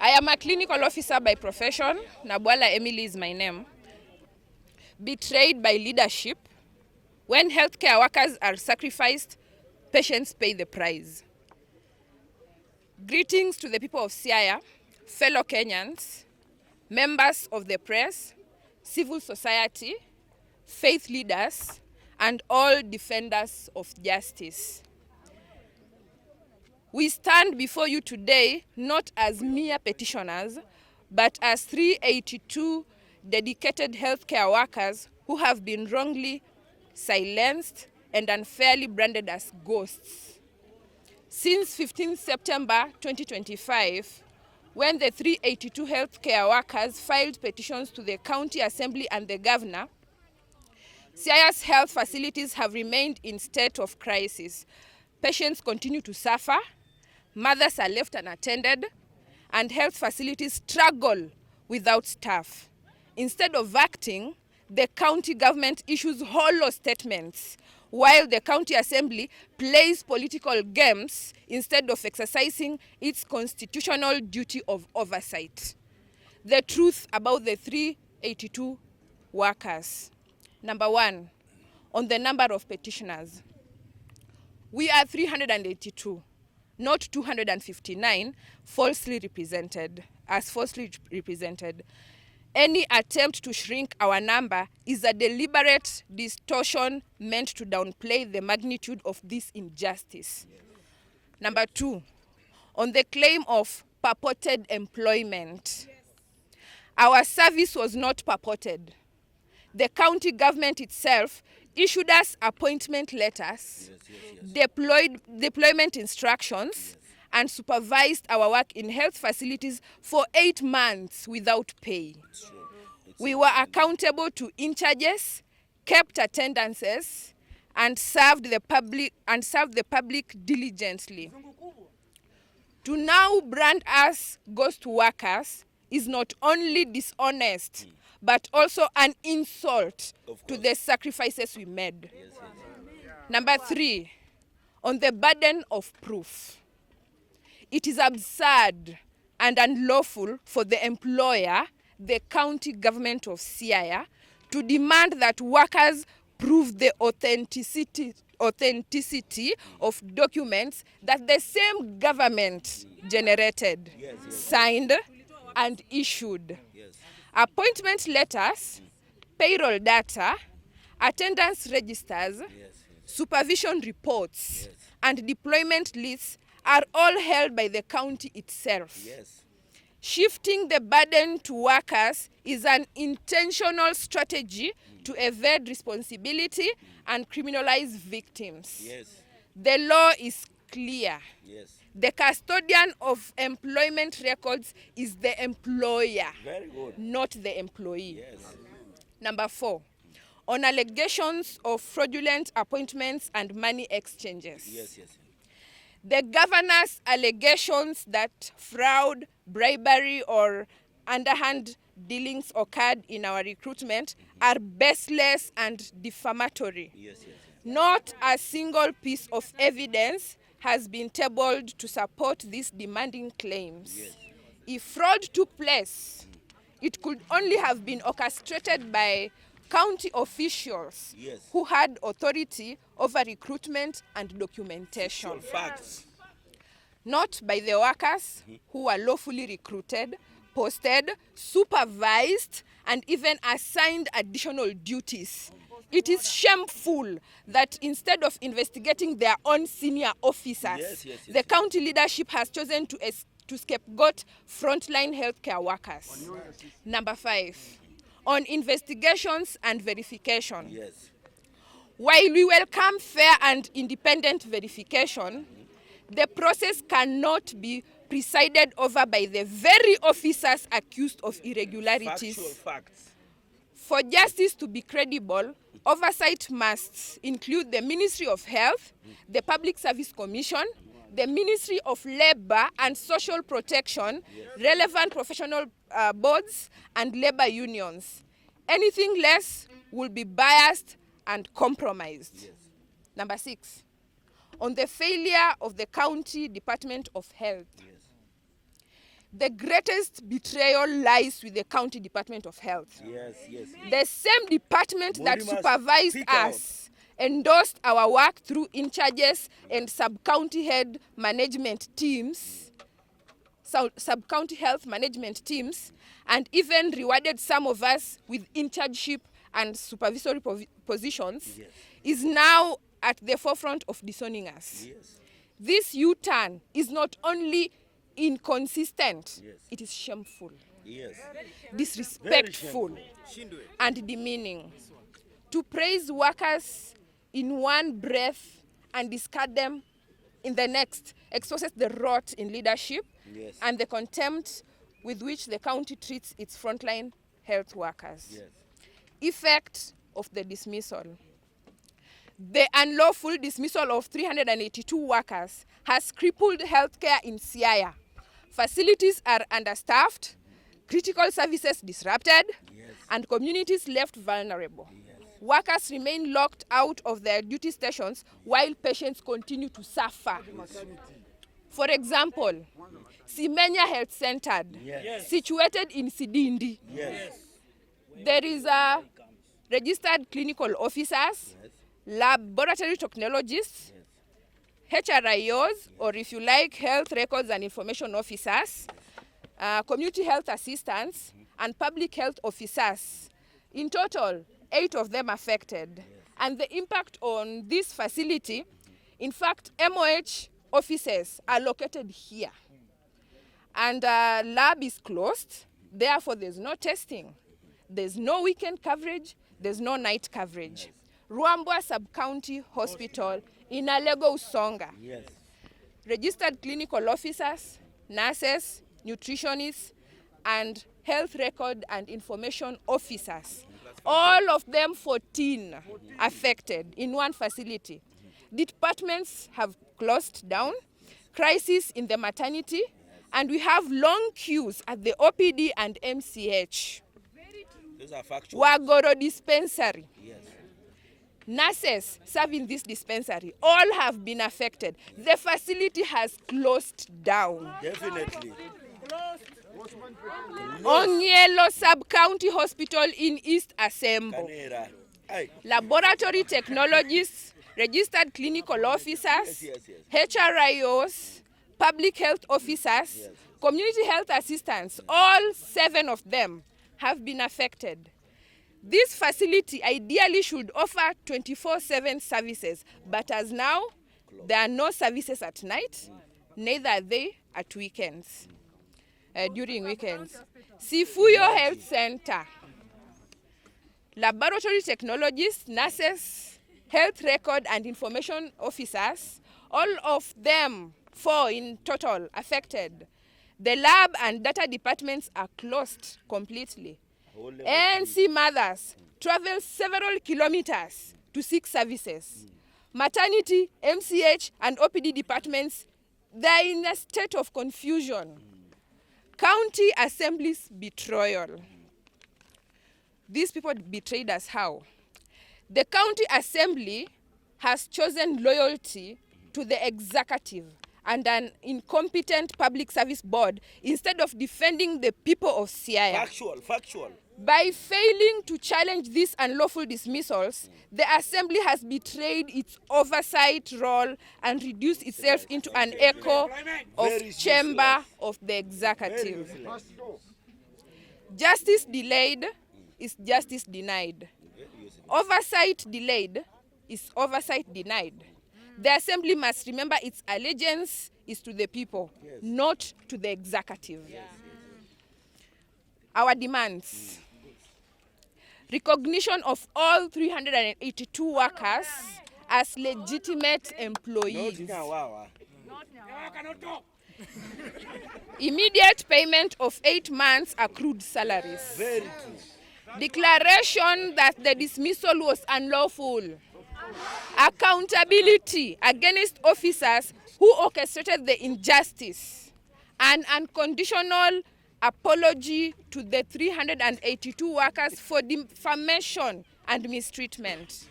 I am a clinical officer by profession. Nabwala Emily is my name. Betrayed by leadership. When healthcare workers are sacrificed, patients pay the price. Greetings to the people of Siaya, fellow Kenyans, members of the press, civil society, faith leaders, and all defenders of justice. We stand before you today not as mere petitioners, but as 382 dedicated healthcare workers who have been wrongly silenced and unfairly branded as ghosts. Since 15 September 2025, when the 382 healthcare workers filed petitions to the county assembly and the governor, Siaya's health facilities have remained in state of crisis. Patients continue to suffer, mothers are left unattended, and health facilities struggle without staff. Instead of acting, the county government issues hollow statements, while the county assembly plays political games instead of exercising its constitutional duty of oversight. The truth about the 382 workers. Number one, on the number of petitioners. We are 382, not 259, falsely represented. Any attempt to shrink our number is a deliberate distortion meant to downplay the magnitude of this injustice. Number two, on the claim of purported employment. Our service was not purported. The county government itself issued us appointment letters, deployment instructions, and supervised our work in health facilities for 8 months without pay. We were accountable to in-charges, kept attendances, and served the public diligently. To now brand us ghost workers is not only dishonest, but also an insult to the sacrifices we made. Number three, on the burden of proof. It is absurd and unlawful for the employer, the county government of Siaya, to demand that workers prove the authenticity of documents that the same government generated, signed, and issued. Appointment letters, payroll data, attendance registers, supervision reports, and deployment lists are all held by the county itself. Shifting the burden to workers is an intentional strategy to evade responsibility and criminalize victims. The law is clear. The custodian of employment records is the employer, not the employee. Number four, on allegations of fraudulent appointments and money exchanges. The governor's allegations that fraud, bribery, or underhand dealings occurred in our recruitment are baseless and defamatory. Not a single piece of evidence has been tabled to support these demanding claims. If fraud took place, it could only have been orchestrated by county officials who had authority over recruitment and documentation. Not by the workers who were lawfully recruited, posted, supervised, and even assigned additional duties. It is shameful that instead of investigating their own senior officers, the county leadership has chosen to scapegoat frontline healthcare workers. Number five, on investigations and verification. While we welcome fair and independent verification, the process cannot be presided over by the very officers accused of irregularities. For justice to be credible, oversight must include the Ministry of Health, the Public Service Commission, the Ministry of Labor and Social Protection, relevant professional boards, and labor unions. Anything less will be biased and compromised. Number six, on the failure of the County Department of Health. The greatest betrayal lies with the County Department of Health. The same department that supervised us, endorsed our work through in-charges and sub-county head management teams, sub-county health management teams, and even rewarded some of us with in-chargeship and supervisory positions, is now at the forefront of disowning us. This U-turn is not only inconsistent, it is shameful, disrespectful, and demeaning. To praise workers in one breath and discard them in the next exposes the rot in leadership Yes. and the contempt with which the county treats its frontline health workers. Yes. Effect of the dismissal. The unlawful dismissal of 382 workers has crippled healthcare in Siaya. Facilities are understaffed, critical services disrupted, Yes. and communities left vulnerable. Yes. Workers remain locked out of their duty stations while patients continue to suffer. For example, Simenya Health Center, Yes. situated in Sidindi. Yes. There is a registered clinical officers, Yes. laboratory technologists, HRIOs, or if you like, health records and information officers, community health assistants, and public health officers. In total, 8 of them affected. And the impact on this facility, in fact, MOH offices are located here. And lab is closed, therefore there's no testing. There's no weekend coverage, there's no night coverage. Ruambwa Sub-County Hospital in Alego Usonga. Yes. Registered clinical officers, nurses, nutritionists, and health record and information officers. All of them 14 affected in one facility. Departments have closed down, crisis in the maternity, and we have long queues at the OPD and MCH. Those are factual. Wagoro dispensary. Yes. Nurses serving this dispensary, all have been affected. The facility has closed down. Definitely. Onyelo Sub-County Hospital in East Asembo. Kanera. Aye. Laboratory technologists, registered clinical officers, Yes, yes, HRIOs, public health officers, community health assistants, all 7 of them have been affected. This facility ideally should offer 24/7 services, but as now, there are no services at night, neither are they at weekends, during weekends. Sifuyo Health Center, laboratory technologists, nurses, health record and information officers, all of them 4 in total affected. The lab and data departments are closed completely. NC mothers travel several kilometers to seek services. Maternity, MCH, and OPD departments, they're in a state of confusion. County Assembly's betrayal. These people betrayed us how? The County Assembly has chosen loyalty to the executive and an incompetent public service board instead of defending the people of Siaya. Factual. By failing to challenge these unlawful dismissals, the Assembly has betrayed its oversight role and reduced itself into an echo of chamber of the executive. Justice delayed is justice denied. Oversight delayed is oversight denied. The Assembly must remember its allegiance is to the people, not to the executive. Our demands: recognition of all 382 workers as legitimate employees. Immediate payment of 8 months accrued salaries. Very true. Declaration that the dismissal was unlawful. Accountability against officers who orchestrated the injustice. An unconditional apology to the 382 workers for defamation and mistreatment.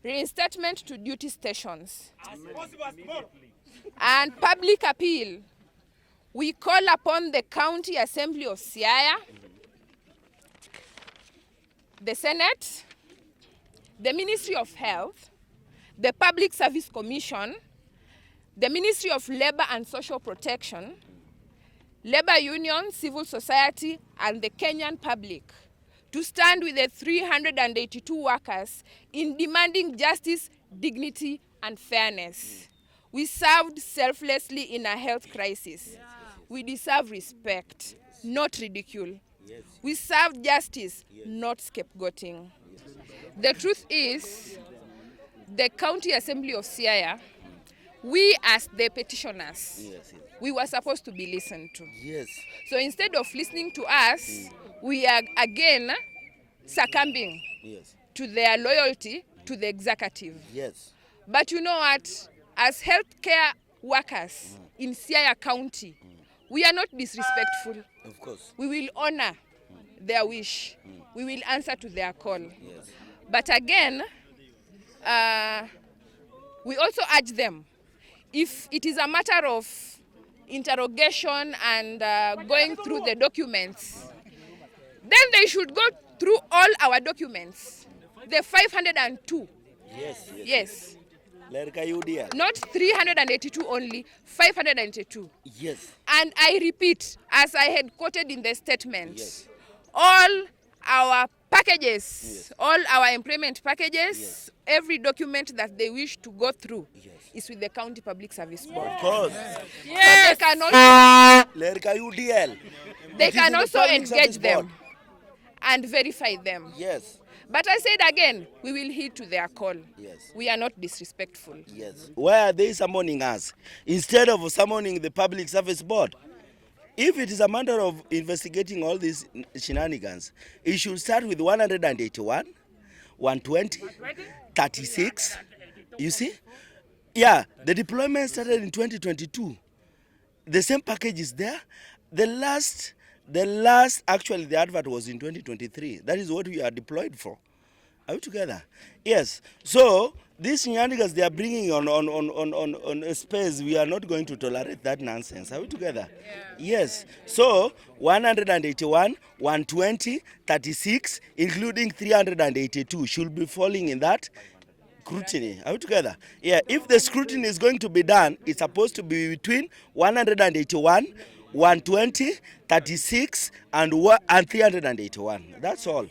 Reinstatement to duty stations. And public appeal. We call upon the County Assembly of Siaya, the Senate, the Ministry of Health, the Public Service Commission, the Ministry of Labor and Social Protection, labor unions, civil society, and the Kenyan public to stand with the 382 workers in demanding justice, dignity, and fairness. We served selflessly in a health crisis. We deserve respect, not ridicule. We serve justice, not scapegoating. The truth is, the County Assembly of Siaya we as the petitioners, Yes, yes. we were supposed to be listened to. Yes. So instead of listening to us, we are again succumbing Yes. to their loyalty to the executive. Yes. But you know what? As healthcare workers in Siaya County, we are not disrespectful. Of course. We will honor their wish. We will answer to their call. Yes. But again, we also urge them, if it is a matter of interrogation and going through the documents, then they should go through all our documents, the 502. Yes. Yes. Yes. Lerka UDL. Not 382 only, 582. Yes. And I repeat, as I had quoted in the statement, Yes. all our packages, Yes. all our employment packages, Yes. every document that they wish to go through Yes. is with the County Public Service Board. Of course. But they can also, Lerka UDL. they It is can in the also Public engage Service them Board. and verify them. Yes. But I said again, we will heed to their call. Yes. We are not disrespectful. Yes. Why are they summoning us instead of summoning the Public Service Board? If it is a matter of investigating all these shenanigans, it should start with 181, 120, 36. You see? Yeah, the deployment started in 2022. The same package is there. The last, actually, the advert was in 2023. That is what we are deployed for. Are we together? Yes. So these shenanigans they are bringing on a space, we are not going to tolerate that nonsense. Are we together? Yeah. Yes. So 181, 120, 36, including 382 should be falling in that scrutiny. Are we together? Yeah. If the scrutiny is going to be done, it's supposed to be between 181, 120, 36, and 381. That's all.